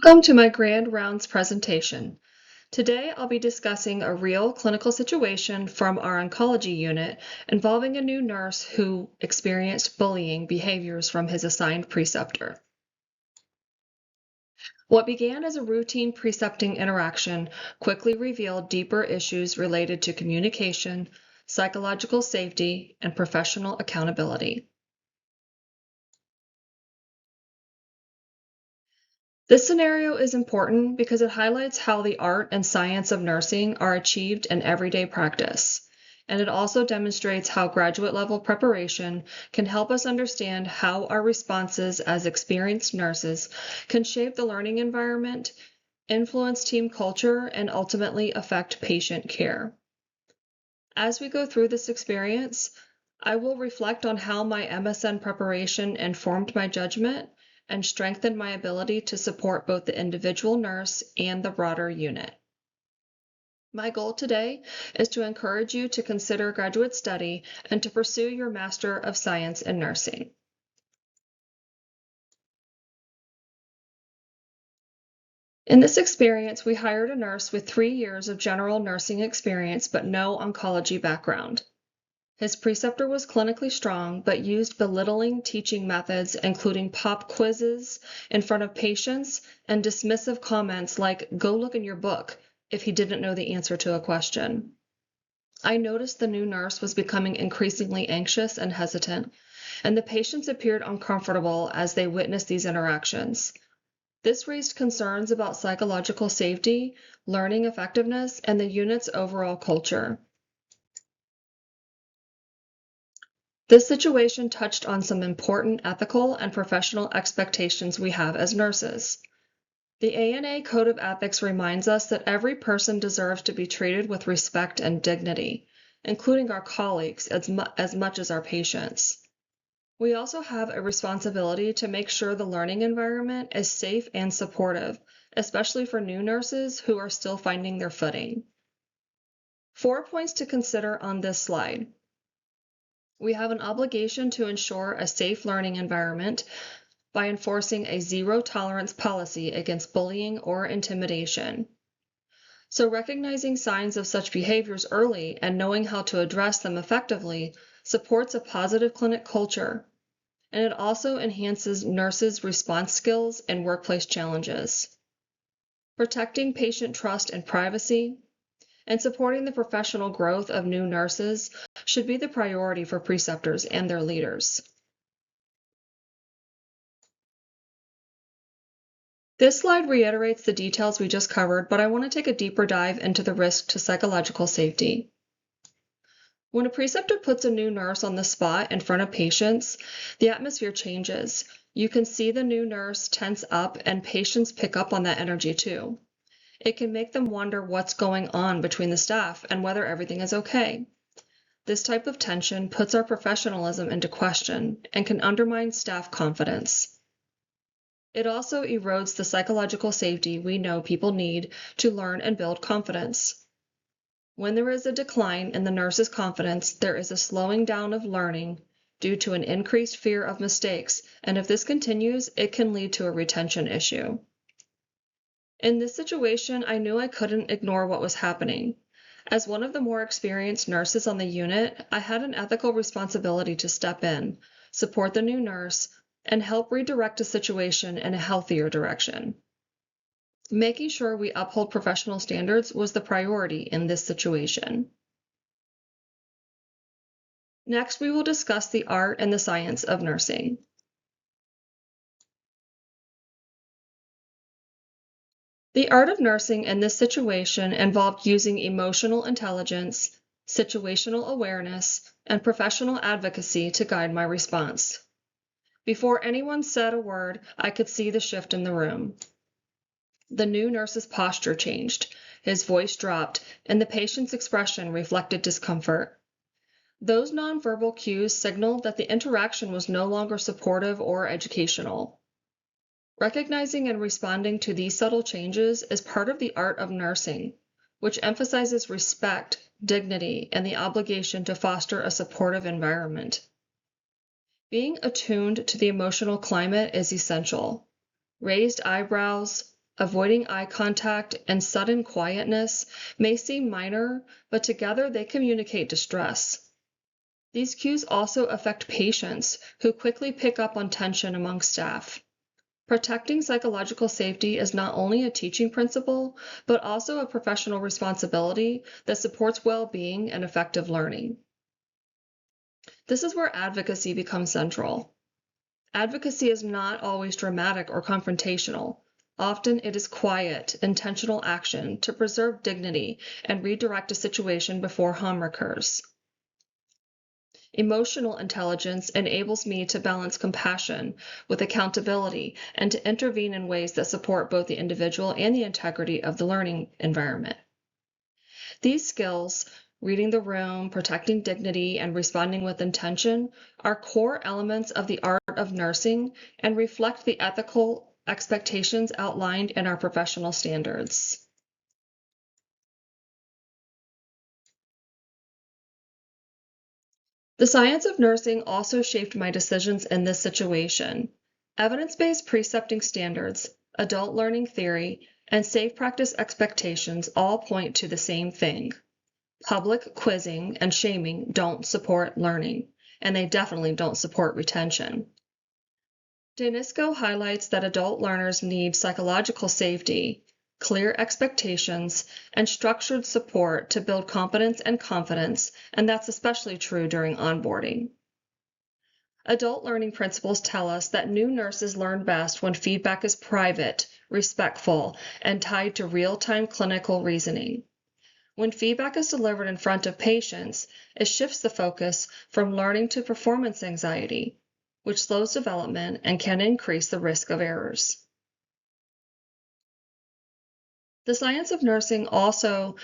Welcome to my Grand Rounds presentation. Today I'll be discussing a real clinical situation from our oncology unit involving a new nurse who experienced bullying behaviors from his assigned preceptor. What began as a routine precepting interaction quickly revealed deeper issues related to communication, psychological safety, and professional accountability. This scenario is important because it highlights how the art and science of nursing are achieved in everyday practice, and it also demonstrates how graduate level preparation can help us understand how our responses as experienced nurses can shape the learning environment, influence team culture, and ultimately affect patient care. As we go through this experience, I will reflect on how my MSN preparation informed my judgment and strengthened my ability to support both the individual nurse and the broader unit. My goal today is to encourage you to consider graduate study and to pursue your Master of Science in Nursing. In this experience, we hired a nurse with 3 years of general nursing experience but no oncology background. His preceptor was clinically strong, but used belittling teaching methods, including pop quizzes in front of patients and dismissive comments like, "Go look in your book," if he didn't know the answer to a question. I noticed the new nurse was becoming increasingly anxious and hesitant, and the patients appeared uncomfortable as they witnessed these interactions. This raised concerns about psychological safety, learning effectiveness, and the unit's overall culture. This situation touched on some important ethical and professional expectations we have as nurses. The ANA Code of Ethics reminds us that every person deserves to be treated with respect and dignity, including our colleagues as much as our patients. We also have a responsibility to make sure the learning environment is safe and supportive, especially for new nurses who are still finding their footing. 4 points to consider on this slide. We have an obligation to ensure a safe learning environment by enforcing a zero-tolerance policy against bullying or intimidation. So recognizing signs of such behaviors early and knowing how to address them effectively supports a positive clinic culture, and it also enhances nurses' response skills and workplace challenges. Protecting patient trust and privacy and supporting the professional growth of new nurses should be the priority for preceptors and their leaders. This slide reiterates the details we just covered, but I want to take a deeper dive into the risk to psychological safety. When a preceptor puts a new nurse on the spot in front of patients, the atmosphere changes. You can see the new nurse tense up, and patients pick up on that energy too. It can make them wonder what's going on between the staff and whether everything is okay. This type of tension puts our professionalism into question and can undermine staff confidence. It also erodes the psychological safety we know people need to learn and build confidence. When there is a decline in the nurse's confidence, there is a slowing down of learning due to an increased fear of mistakes, and if this continues, it can lead to a retention issue. In this situation, I knew I couldn't ignore what was happening. As one of the more experienced nurses on the unit, I had an ethical responsibility to step in, support the new nurse, and help redirect a situation in a healthier direction. Making sure we uphold professional standards was the priority in this situation. Next, we will discuss the art and the science of nursing. The art of nursing in this situation involved using emotional intelligence, situational awareness, and professional advocacy to guide my response. Before anyone said a word, I could see the shift in the room. The new nurse's posture changed, his voice dropped, and the patient's expression reflected discomfort. Those nonverbal cues signaled that the interaction was no longer supportive or educational. Recognizing and responding to these subtle changes is part of the art of nursing, which emphasizes respect, dignity, and the obligation to foster a supportive environment. Being attuned to the emotional climate is essential. Raised eyebrows, avoiding eye contact, and sudden quietness may seem minor, but together they communicate distress. These cues also affect patients, who quickly pick up on tension among staff. Protecting psychological safety is not only a teaching principle, but also a professional responsibility that supports well-being and effective learning. This is where advocacy becomes central. Advocacy is not always dramatic or confrontational. Often it is quiet, intentional action to preserve dignity and redirect a situation before harm occurs. Emotional intelligence enables me to balance compassion with accountability and to intervene in ways that support both the individual and the integrity of the learning environment. These skills, reading the room, protecting dignity, and responding with intention, are core elements of the art of nursing and reflect the ethical expectations outlined in our professional standards. The science of nursing also shaped my decisions in this situation. Evidence-based precepting standards, adult learning theory, and safe practice expectations all point to the same thing. Public quizzing and shaming don't support learning, and they definitely don't support retention. Danisco highlights that adult learners need psychological safety, clear expectations, and structured support to build competence and confidence, and that's especially true during onboarding. Adult learning principles tell us that new nurses learn best when feedback is private, respectful, and tied to real-time clinical reasoning. When feedback is delivered in front of patients, it shifts the focus from learning to performance anxiety, which slows development and can increase the risk of errors. The science of nursing also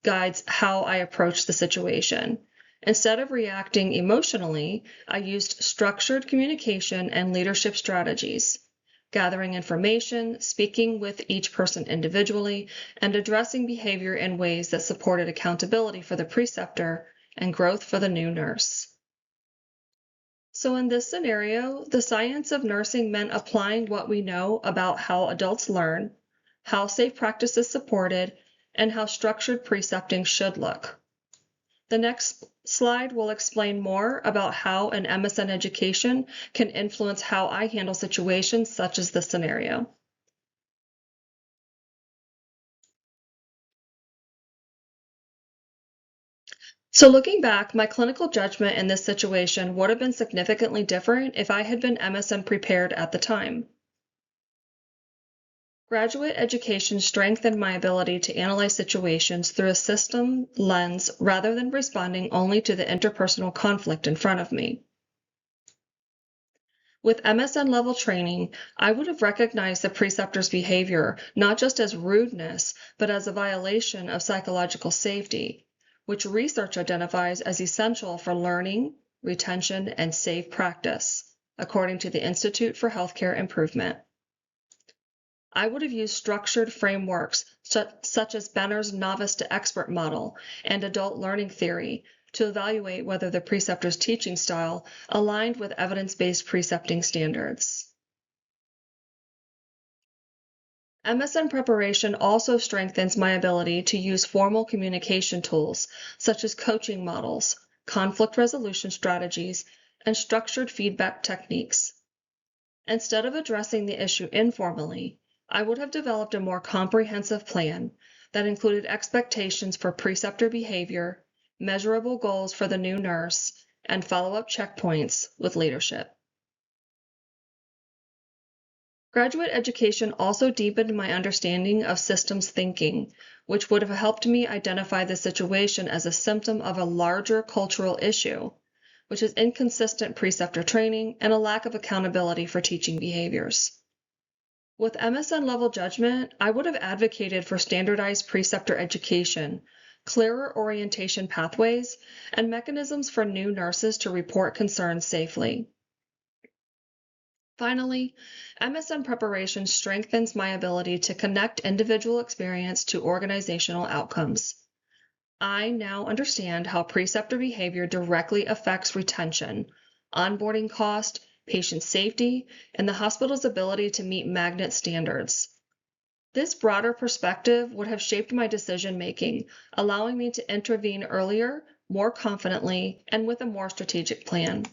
guides how I approach the situation. Instead of reacting emotionally, I used structured communication and leadership strategies, gathering information, speaking with each person individually, and addressing behavior in ways that supported accountability for the preceptor and growth for the new nurse. So in this scenario, the science of nursing meant applying what we know about how adults learn, how safe practice is supported, and how structured precepting should look. The next slide will explain more about how an MSN education can influence how I handle situations such as this scenario. So looking back, my clinical judgment in this situation would have been significantly different if I had been MSN prepared at the time. Graduate education strengthened my ability to analyze situations through a system lens rather than responding only to the interpersonal conflict in front of me. With MSN level training, I would have recognized the preceptor's behavior not just as rudeness, but as a violation of psychological safety, which research identifies as essential for learning, retention, and safe practice, according to the Institute for Healthcare Improvement. I would have used structured frameworks such as Benner's novice to expert model and adult learning theory to evaluate whether the preceptor's teaching style aligned with evidence-based precepting standards. MSN preparation also strengthens my ability to use formal communication tools such as coaching models, conflict resolution strategies, and structured feedback techniques. Instead of addressing the issue informally, I would have developed a more comprehensive plan that included expectations for preceptor behavior, measurable goals for the new nurse, and follow-up checkpoints with leadership. Graduate education also deepened my understanding of systems thinking, which would have helped me identify the situation as a symptom of a larger cultural issue, which is inconsistent preceptor training and a lack of accountability for teaching behaviors. With MSN level judgment, I would have advocated for standardized preceptor education, clearer orientation pathways, and mechanisms for new nurses to report concerns safely. Finally, MSN preparation strengthens my ability to connect individual experience to organizational outcomes. I now understand how preceptor behavior directly affects retention, onboarding cost, patient safety, and the hospital's ability to meet magnet standards. This broader perspective would have shaped my decision-making, allowing me to intervene earlier, more confidently, and with a more strategic plan.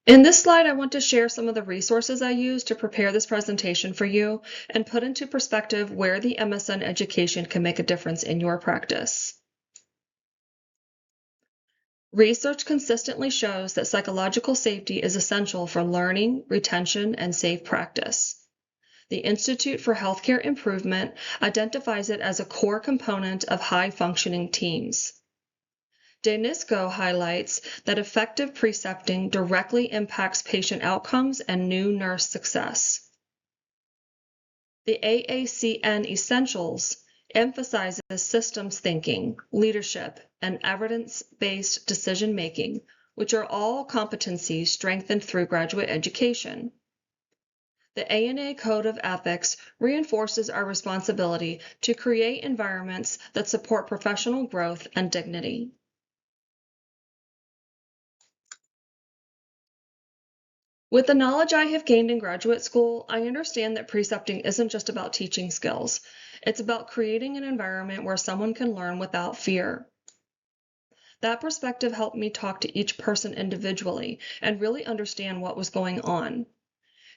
In this slide, I want to share some of the resources I used to prepare this presentation for you and put into perspective where the MSN education can make a difference in your practice. Research consistently shows that psychological safety is essential for learning, retention, and safe practice. The Institute for Healthcare Improvement identifies it as a core component of high-functioning teams. DANISCO highlights that effective precepting directly impacts patient outcomes and new nurse success. The AACN Essentials emphasizes systems thinking, leadership, and evidence-based decision-making, which are all competencies strengthened through graduate education. The ANA Code of Ethics reinforces our responsibility to create environments that support professional growth and dignity. With the knowledge I have gained in graduate school, I understand that precepting isn't just about teaching skills. It's about creating an environment where someone can learn without fear. That perspective helped me talk to each person individually and really understand what was going on.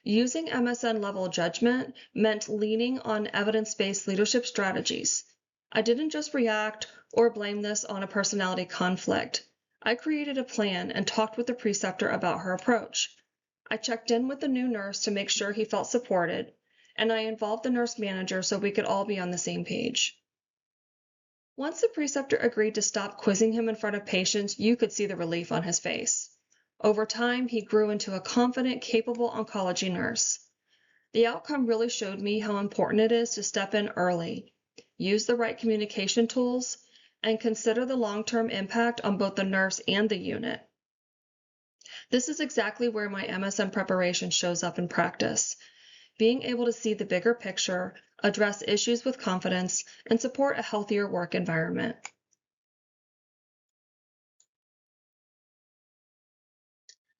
Using MSN level judgment meant leaning on evidence-based leadership strategies. I didn't just react or blame this on a personality conflict. I created a plan and talked with the preceptor about her approach. I checked in with the new nurse to make sure he felt supported, and I involved the nurse manager so we could all be on the same page. Once the preceptor agreed to stop quizzing him in front of patients, you could see the relief on his face. Over time, he grew into a confident, capable oncology nurse. The outcome really showed me how important it is to step in early, use the right communication tools, and consider the long-term impact on both the nurse and the unit. This is exactly where my MSN preparation shows up in practice. Being able to see the bigger picture, address issues with confidence, and support a healthier work environment.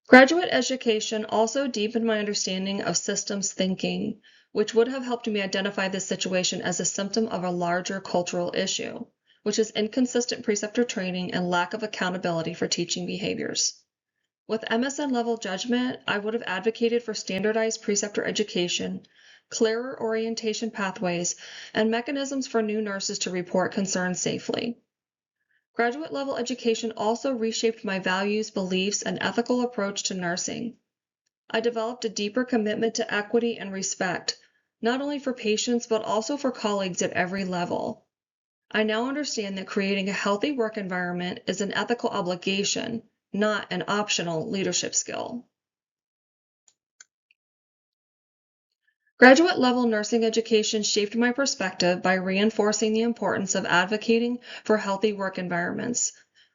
Graduate education also deepened my understanding of systems thinking, which would have helped me identify this situation as a symptom of a larger cultural issue, which is inconsistent preceptor training and lack of accountability for teaching behaviors. With MSN level judgment, I would have advocated for standardized preceptor education, clearer orientation pathways, and mechanisms for new nurses to report concerns safely. Graduate level education also reshaped my values, beliefs, and ethical approach to nursing. I developed a deeper commitment to equity and respect, not only for patients, but also for colleagues at every level. I now understand that creating a healthy work environment is an ethical obligation, not an optional leadership skill. Graduate level nursing education shaped my perspective by reinforcing the importance of advocating for healthy work environments.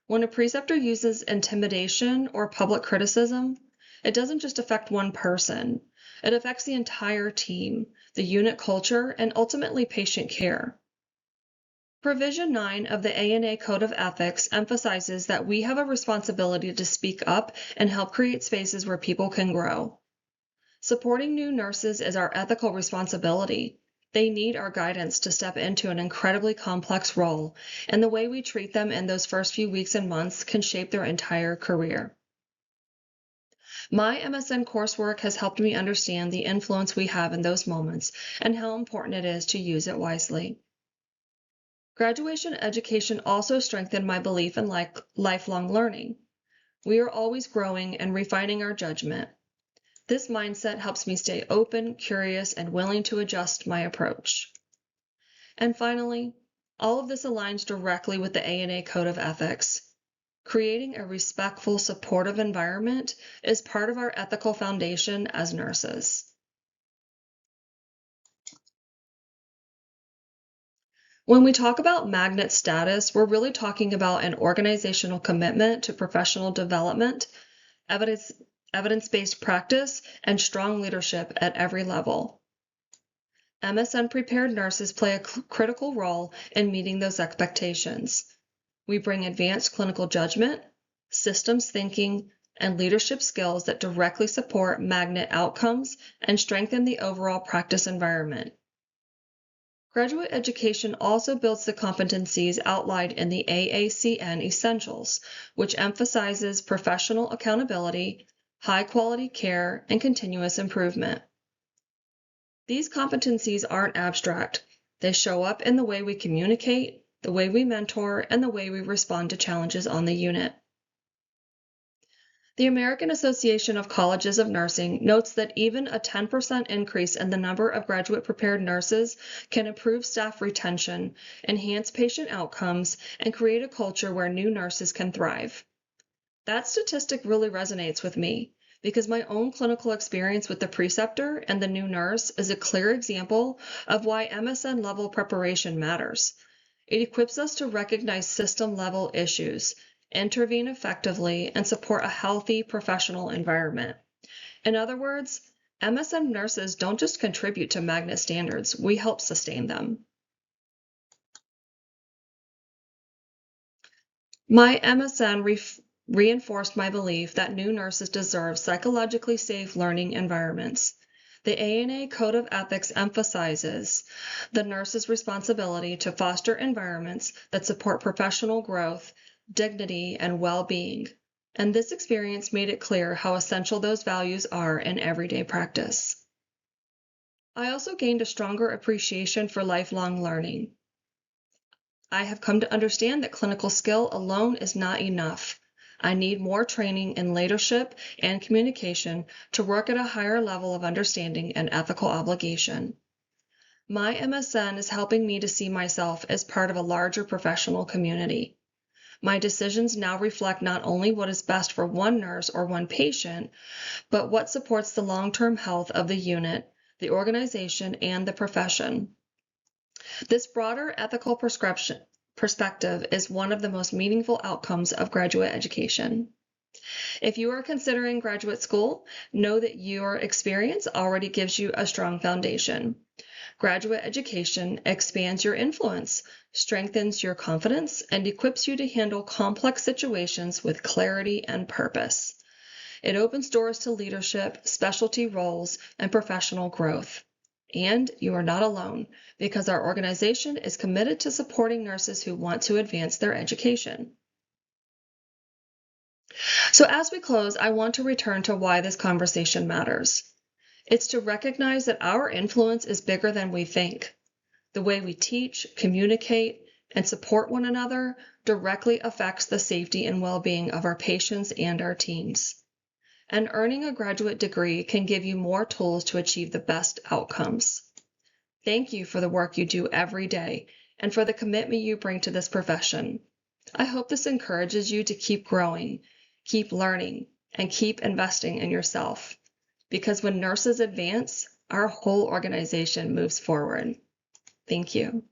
When a preceptor uses intimidation or public criticism, it doesn't just affect one person. It affects the entire team, the unit culture, and ultimately patient care. Provision 9 of the ANA Code of Ethics emphasizes that we have a responsibility to speak up and help create spaces where people can grow. Supporting new nurses is our ethical responsibility. They need our guidance to step into an incredibly complex role, and the way we treat them in those first few weeks and months can shape their entire career. My MSN coursework has helped me understand the influence we have in those moments and how important it is to use it wisely. Graduation education also strengthened my belief in lifelong learning. We are always growing and refining our judgment. This mindset helps me stay open, curious, and willing to adjust my approach. And finally, all of this aligns directly with the ANA Code of Ethics. Creating a respectful, supportive environment is part of our ethical foundation as nurses. When we talk about magnet status, we're really talking about an organizational commitment to professional development, evidence-based practice, and strong leadership at every level. MSN-prepared nurses play a critical role in meeting those expectations. We bring advanced clinical judgment, systems thinking, and leadership skills that directly support magnet outcomes and strengthen the overall practice environment. Graduate education also builds the competencies outlined in the AACN Essentials, which emphasizes professional accountability, high-quality care, and continuous improvement. These competencies aren't abstract. They show up in the way we communicate, the way we mentor, and the way we respond to challenges on the unit. The American Association of Colleges of Nursing notes that even a 10% increase in the number of graduate-prepared nurses can improve staff retention, enhance patient outcomes, and create a culture where new nurses can thrive. That statistic really resonates with me because my own clinical experience with the preceptor and the new nurse is a clear example of why MSN-level preparation matters. It equips us to recognize system-level issues, intervene effectively, and support a healthy professional environment. In other words, MSN nurses don't just contribute to magnet standards, we help sustain them. My MSN reinforced my belief that new nurses deserve psychologically safe learning environments. The ANA Code of Ethics emphasizes the nurse's responsibility to foster environments that support professional growth, dignity, and well-being, and this experience made it clear how essential those values are in everyday practice. I also gained a stronger appreciation for lifelong learning. I have come to understand that clinical skill alone is not enough. I need more training in leadership and communication to work at a higher level of understanding and ethical obligation. My MSN is helping me to see myself as part of a larger professional community. My decisions now reflect not only what is best for one nurse or one patient, but what supports the long-term health of the unit, the organization, and the profession. This broader ethical perspective is one of the most meaningful outcomes of graduate education. If you are considering graduate school, know that your experience already gives you a strong foundation. Graduate education expands your influence, strengthens your confidence, and equips you to handle complex situations with clarity and purpose. It opens doors to leadership, specialty roles, and professional growth. And you are not alone, because our organization is committed to supporting nurses who want to advance their education. So as we close, I want to return to why this conversation matters. It's to recognize that our influence is bigger than we think. The way we teach, communicate, and support one another directly affects the safety and well-being of our patients and our teams. And earning a graduate degree can give you more tools to achieve the best outcomes. Thank you for the work you do every day and for the commitment you bring to this profession. I hope this encourages you to keep growing, keep learning, and keep investing in yourself. Because when nurses advance, our whole organization moves forward. Thank you.